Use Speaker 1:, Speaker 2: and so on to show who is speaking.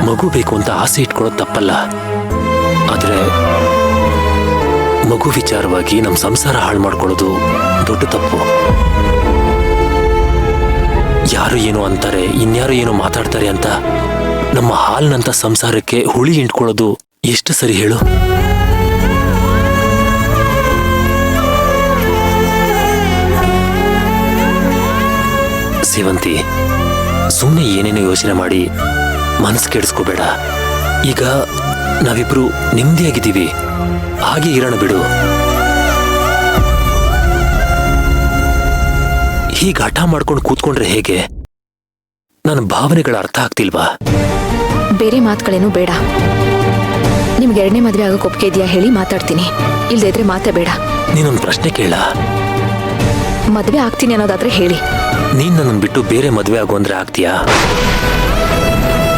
Speaker 1: ಮಗು ಬೇಕು ಅಂತ ಆಸೆ ಇಟ್ಕೊಳ್ಳೋದು ತಪ್ಪಲ್ಲ. ಆದ್ರೆ ಮಗು ವಿಚಾರವಾಗಿ ನಮ್ಮ ಸಂಸಾರ ಹಾಳು ಮಾಡ್ಕೊಳ್ಳೋದು ದೊಡ್ಡ ತಪ್ಪು. ಯಾರು ಏನೋ ಅಂತಾರೆ, ಇನ್ಯಾರು ಏನೋ ಮಾತಾಡ್ತಾರೆ ಅಂತ ನಮ್ಮ ಹಾಲ್ನಂತ ಸಂಸಾರಕ್ಕೆ ಹುಳಿ ಇಂಟ್ಕೊಳ್ಳೋದು ಎಷ್ಟು ಸರಿ ಹೇಳು? ಸೇವಂತಿ, ಸುಮ್ಮನೆ ಏನೇನೋ ಯೋಚನೆ ಮಾಡಿ ಮನಸ್ಸು ಕೆಡಿಸ್ಕೋಬೇಡ. ಈಗ ನಾವಿಬ್ರು ನೆಮ್ಮದಿಯಾಗಿದ್ದೀವಿ, ಹಾಗೆ ಇರೋಣ ಬಿಡು. ಹೀಗೆ ಹಠ ಮಾಡ್ಕೊಂಡು ಕೂತ್ಕೊಂಡ್ರೆ ಹೇಗೆ? ನನ್ನ ಭಾವನೆಗಳ ಅರ್ಥ ಆಗ್ತಿಲ್ವಾ?
Speaker 2: ಬೇರೆ ಮಾತುಗಳೇನು ಬೇಡ. ನಿಮ್ಗೆ ಎರಡನೇ ಮದುವೆ ಆಗೋಕೆ ಒಪ್ಪಿಗೆ ಇದೆಯಾ ಹೇಳಿ, ಮಾತಾಡ್ತೀನಿ. ಇಲ್ದೇ ಇದ್ರೆ ಮಾತೇ ಬೇಡ.
Speaker 1: ನೀನೊಂದು ಪ್ರಶ್ನೆ ಕೇಳ.
Speaker 2: ಮದುವೆ ಆಗ್ತೀನಿ ಅನ್ನೋದಾದ್ರೆ ಹೇಳಿ.
Speaker 1: ನೀನ್ ನನ್ನನ್ನು ಬಿಟ್ಟು ಬೇರೆ ಮದುವೆ ಆಗು ಅಂದ್ರೆ ಆಗ್ತೀಯಾ?